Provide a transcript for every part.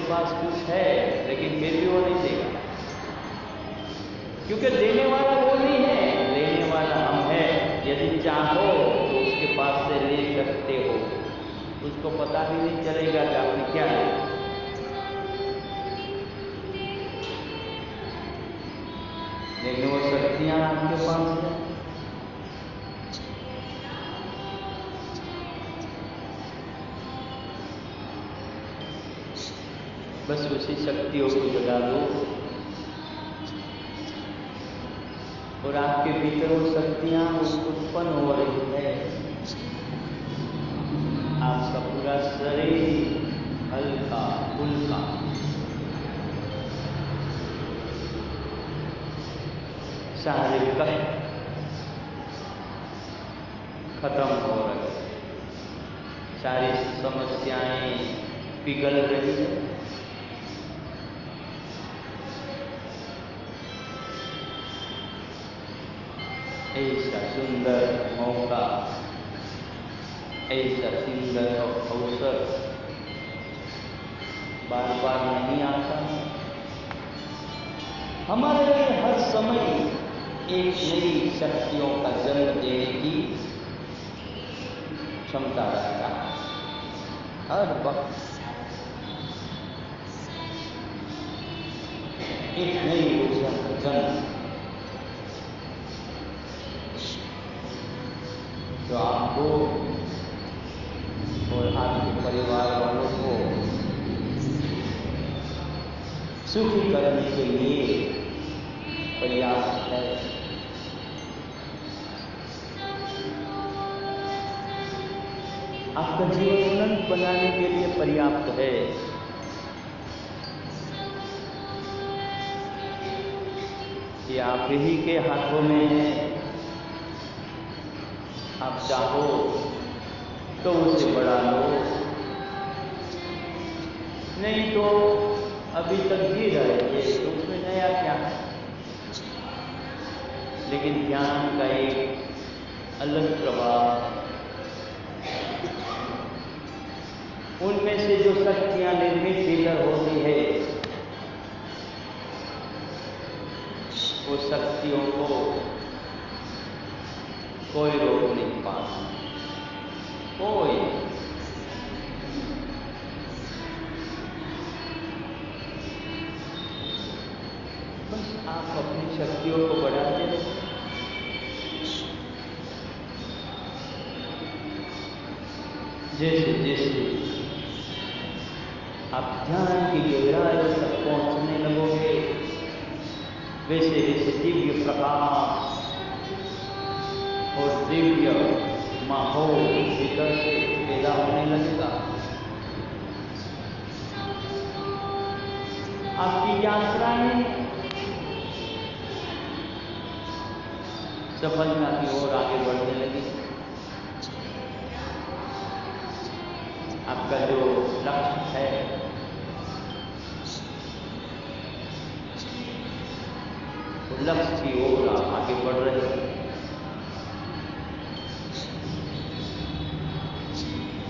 पास कुछ है लेकिन फिर भी वो नहीं देगा, क्योंकि देने वाला वो नहीं है, लेने वाला हम है। यदि चाहो तो उसके पास से ले सकते हो, उसको पता भी नहीं चलेगा कि आपने क्या लिया। लेकिन वो शक्तियां आपके पास है। बस उसी शक्तियों को जगा दो और आपके भीतर वो शक्तियां उत्पन्न हो रही है। आपका पूरा शरीर हल्का फुल्का, सारे कष्ट खत्म हो रहे, सारी समस्याएं पिघल रही है। ऐसा सुंदर मौका, ऐसा सुंदर अवसर बार बार नहीं आता। हमारे लिए हर समय एक नई शक्तियों का जन्म देने की क्षमता रखता है। हर वक्त एक नई ऊर्जा का जन्म, जो आपको और आपके परिवार वालों को सुखी करने के लिए पर्याप्त है। आपका जीवन उन्नत बनाने के लिए पर्याप्त है। ये आप ही के हाथों में है। आप चाहो तो उसे बढ़ा लो, नहीं तो अभी तक जी रहे थे तो उसमें नया क्या है। लेकिन ज्ञान का एक अलग प्रभाव, उनमें से जो शक्तियां निर्मित भीतर होती है, वो शक्तियों को कोई रोक नहीं पाता, कोई। बस आप अपनी शक्तियों को बढ़ाते रहो। जैसे जैसे आप ध्यान की गहराई तक पहुंचने लगोगे, वैसे वैसे दिव्य प्रकाश और दिव्य माहौल भीतर से पैदा होने लगेगा। आपकी यात्राएं सफलता की ओर आगे बढ़ने लगी। आपका जो लक्ष्य है वो लक्ष्य की ओर आप आगे बढ़ रहे हैं।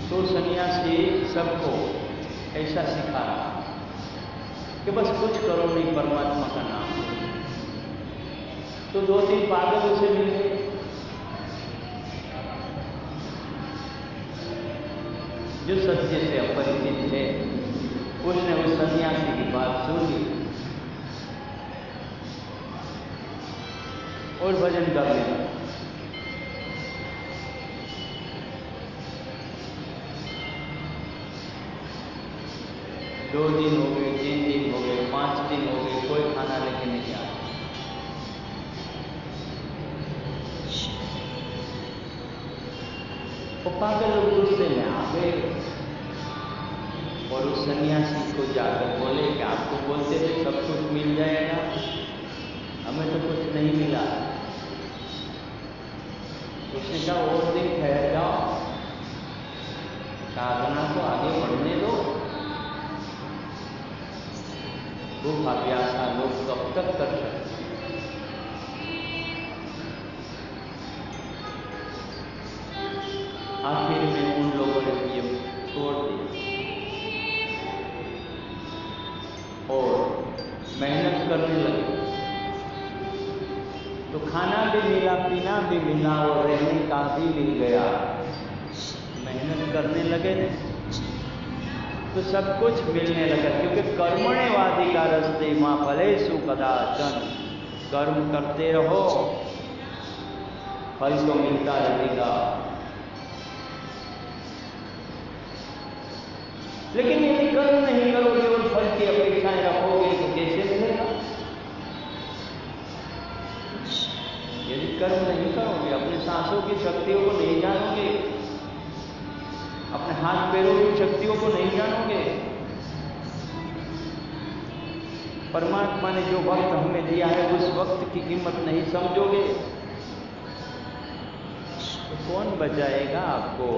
तो सन्यासी सबको ऐसा सिखा रहा कि बस कुछ करो नहीं, परमात्मा का नाम लो। तो दो तीन पागल उसे मिल गए, जो सत्य से अपरिचित थे। उसने उस सन्यासी की बात सुनी और भजन करने लगा। 2 दिन हो गए, 3 दिन हो गए, 5 दिन हो गए, कोई खाना लेके नहीं आया। वो पागल लोग गुस्से में आ गए और उस सन्यासी को जाकर बोले कि आपको बोलते थे सब कुछ मिल जाएगा, हमें तो कुछ नहीं मिला। उसने कहा और दिन ठहर जाओ, साधना को आगे बढ़ने दो। भूखा प्यासा लोग कब तक कर सकते। आखिर में उन लोगों ने ये छोड़ दिया। और मेहनत करने लगे। तो खाना भी मिला, पीना भी मिला और रहने का भी मिल गया। मेहनत करने लगे तो सब कुछ मिलने लगा, क्योंकि कर्मण्येवाधिकारस्ते मा फलेषु कदाचन। कर्म करते रहो, फल तो मिलता रहेगा। लेकिन यदि कर्म नहीं करोगे और फल की अपेक्षाएं रखोगे तो कैसे मिलेगा? यदि कर्म नहीं करोगे, अपने सांसों की शक्तियों को नहीं जानोगे, अपने हाथ पैरों की शक्तियों को नहीं जानोगे, परमात्मा ने जो वक्त हमें दिया है उस वक्त की कीमत नहीं समझोगे, तो कौन बचाएगा आपको?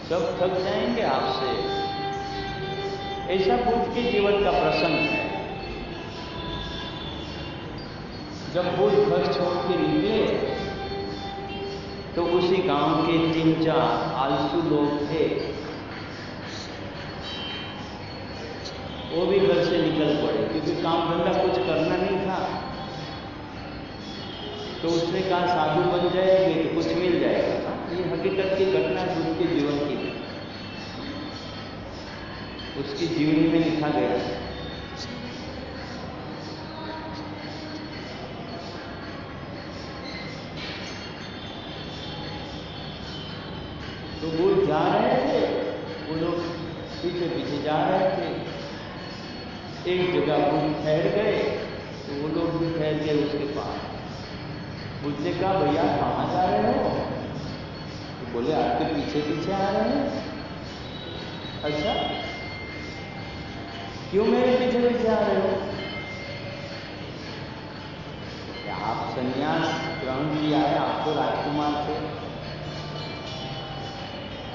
सब थक जाएंगे आपसे। ऐसा बुद्ध के जीवन का प्रसंग है। जब बुद्ध घर छोड़ के निकले तो उसी गांव के 3-4 आलसू लोग थे, वो भी घर से निकल पड़े, क्योंकि काम धंधा कुछ करना नहीं था। तो उसने कहा साधु बन जाएंगे तो कुछ मिल जाएगा। ये हकीकत की घटना बुद्ध के जीवन की है, उसकी जीवनी में लिखा गया है। तो बुद्ध जा रहे थे, वो लोग पीछे पीछे जा रहे थे। एक जगह बुद्ध ठहर गए तो वो लोग भी ठहर गए उसके पास। बुद्ध ने कहा भैया कहाँ जा रहे हो? तो बोले आपके पीछे पीछे आ रहे हैं। अच्छा, क्यों मेरे पीछे पीछे आ रहे हो? क्या आप संन्यास ग्रहण किया है, आपको राजकुमार थे,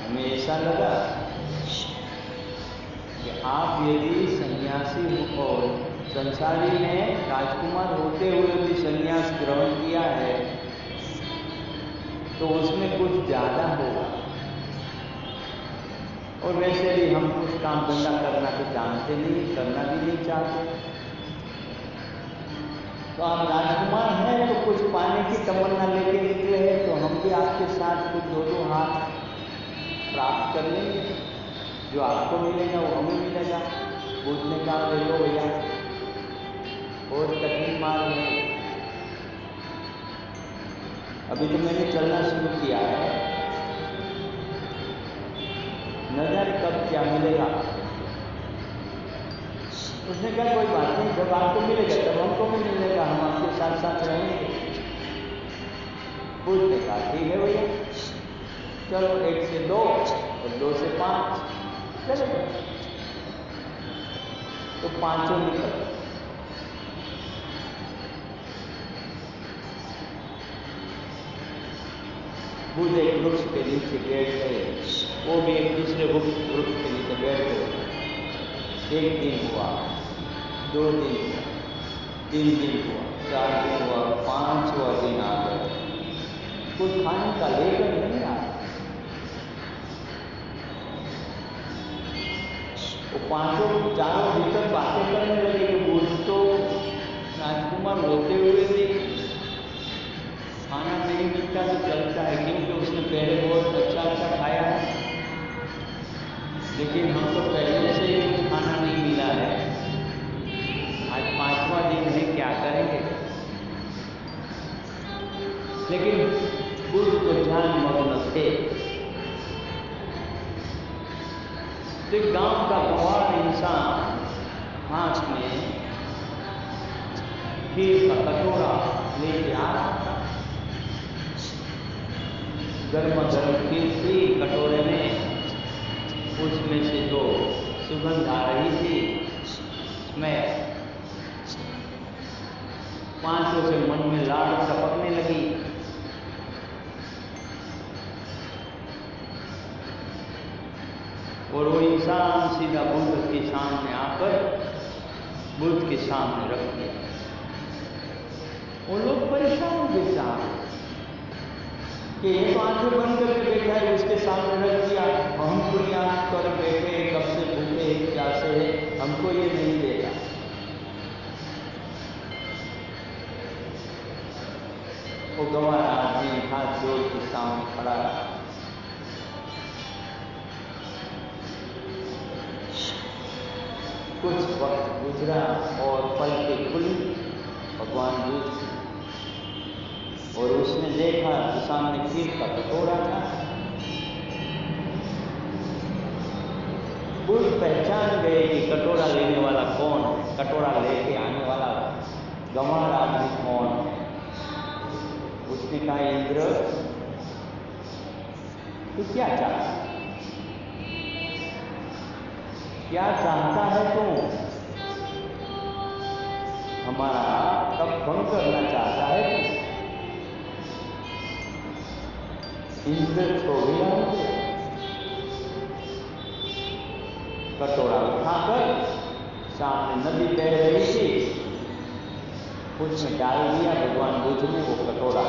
हमें ऐसा लगा कि आप यदि सन्यासी हो और संसारी ने राजकुमार होते हुए भी संन्यास ग्रहण किया है तो उसमें कुछ ज्यादा होगा। और वैसे भी हम कुछ काम धंधा करना तो जानते नहीं, करना भी नहीं चाहते। तो आप राजकुमार हैं तो कुछ पाने की तमन्ना लेके निकले हैं, तो हम भी आपके साथ कुछ 2-2 हाथ प्राप्त कर लेंगे, जो आपको मिलेगा वो हमें मिलेगा। बुद्ध ने कहा ले लो भैया, बहुत कठिन मार्ग है, अभी तो मैंने चलना शुरू किया है, न जाने कब क्या मिलेगा। उसने कहा कोई बात नहीं, जब आपको मिलेगा तब हमको भी मिलेगा, हम आपके साथ साथ रहेंगे। बुद्ध ने कहा ठीक है भैया, चलो 1 से 2 और 2 से 5 चलो। तो 5 निकल। बुद्ध एक वृक्ष के नीचे बैठ गए, वो भी एक दूसरे वृक्ष के नीचे बैठ गए। 1 दिन हुआ, 2 दिन हुआ, 3 दिन हुआ, 4 दिन हुआ, 5वां दिन आ गया। कुछ खाने का लेकर नहीं आया। वो 5-4 भीतर बातें करने लगे कि बुद्ध तो राजकुमार होते हुए भी खाना नहीं मिलता तो चलता है, क्योंकि उसने पहले बहुत अच्छा अच्छा खाया है, लेकिन हमको पहले से ही कुछ खाना नहीं मिला है। आज 5वां दिन है, क्या करेंगे? लेकिन बुद्ध तो ध्यान मग्न थे। तो गांव का गंवार इंसान हाथ में खीर का कटोरा लेके आ रहा था। गर्मा गर्म खीर थी कटोरे में, उसमें से जो सुगंध आ रही थी, मैं 5 से मन में लाड़ टपकने लगी। और वो इंसान सीधा बुद्ध के सामने आकर बुद्ध के सामने रख दिया। वो लोग बड़े कि ये तो आंखें बंद करके बैठा है, उसके सामने रख दिया, हम खुली आंख कर बैठे, कब से भूखे प्यासे, हमको ये नहीं देगा। वो गंवार आदमी हाथ जोड़ के सामने खड़ा रहा। कुछ वक्त गुजरा और पलकें खुली भगवान बुद्ध, और उसने देखा कि सामने खीर का कटोरा था। बुद्ध पहचान गए कि कटोरा लेने वाला कौन है, कटोरा लेके आने वाला गंवार आदमी कौन है। उसने कहा, इंद्र तू क्या चाहता है, क्या चाहता है तू? हमारा तप भंग करना चाहता है तू? इंद्र छो गया मुझे, कटोरा उठाकर सामने नदी बह रही थी, उसमें डाल दिया भगवान बुद्ध ने वो कटोरा।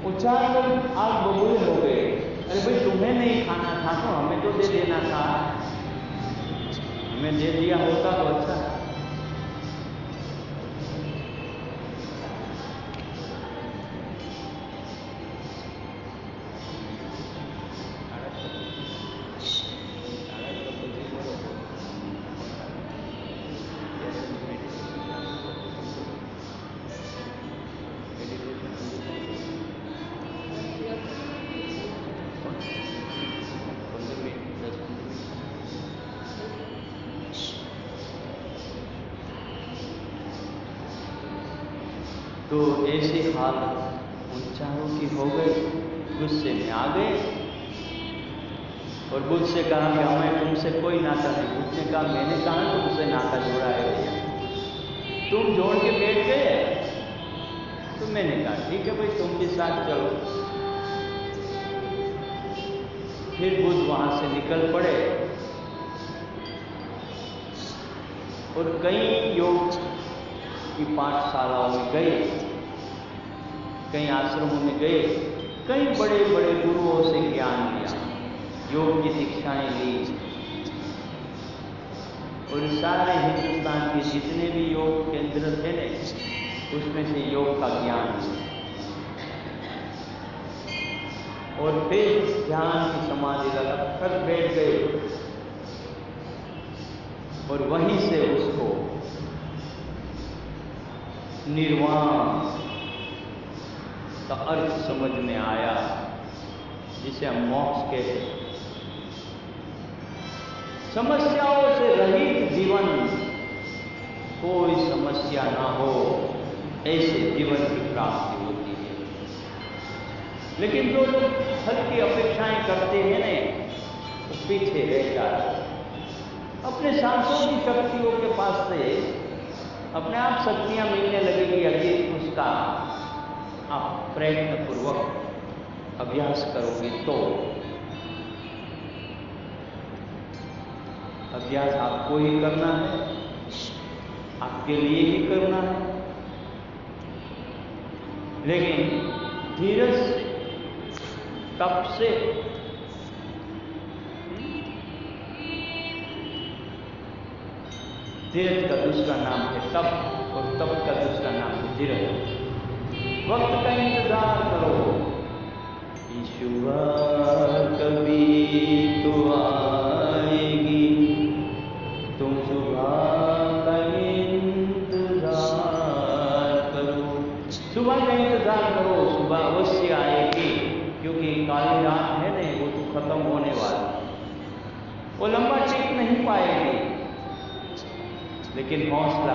उचार लोग आग बबूले हो गए। अरे भाई, तुम्हें नहीं खाना था तो हमें तो दे देना था, हमें दे दिया होता तो अच्छा। तो ऐसी हालत उन चारों की हो गई, गुस्से में आ गए और बुद्ध से कहा कि हमें तुमसे कोई नाता नहीं। बुद्ध ने कहा, मैंने कहा तुमसे नाता जोड़ा है भैया, तुम जोड़ के बैठ गए। तो मैंने कहा ठीक है भाई, तुम भी साथ चलो। फिर बुद्ध वहां से निकल पड़े और कई योग की पाठशालाओं में गए, कई आश्रमों में गए, कई बड़े बड़े गुरुओं से ज्ञान लिया, योग की दीक्षाएं ली, और सारे हिंदुस्तान के जितने भी योग केंद्र थे ने, उसमें से योग का ज्ञान लिया। और फिर ध्यान की समाधि लगा कर बैठ गए, और वहीं से उसको निर्वाण का अर्थ समझ में आया, जिसे हम मोक्ष कहते हैं। समस्याओं से रहित जीवन, कोई समस्या ना हो, ऐसे जीवन की प्राप्ति होती है। लेकिन जो लोग फल की अपेक्षाएं करते हैं ने, तो पीछे रह जाते। अपने सांसों की शक्तियों के पास से अपने आप शक्तियां मिलने लगेगी, अभी उसका आप प्रयत्न पूर्वक अभ्यास करोगे तो। अभ्यास आपको ही करना है, आपके लिए ही करना है, लेकिन धीरज से, तप से, धीरज का दूसरा नाम है तप, और तप का दूसरा नाम है धीरज। वक्त का इंतजार करो, सुबह कभी तो आएगी, तुम सुबह का इंतजार करो। सुबह का इंतजार करो, सुबह अवश्य आएगी, क्योंकि काली रात है ना, वो तो खत्म होने वाला, वो लंबा टिक नहीं पाएगी। लेकिन हौसला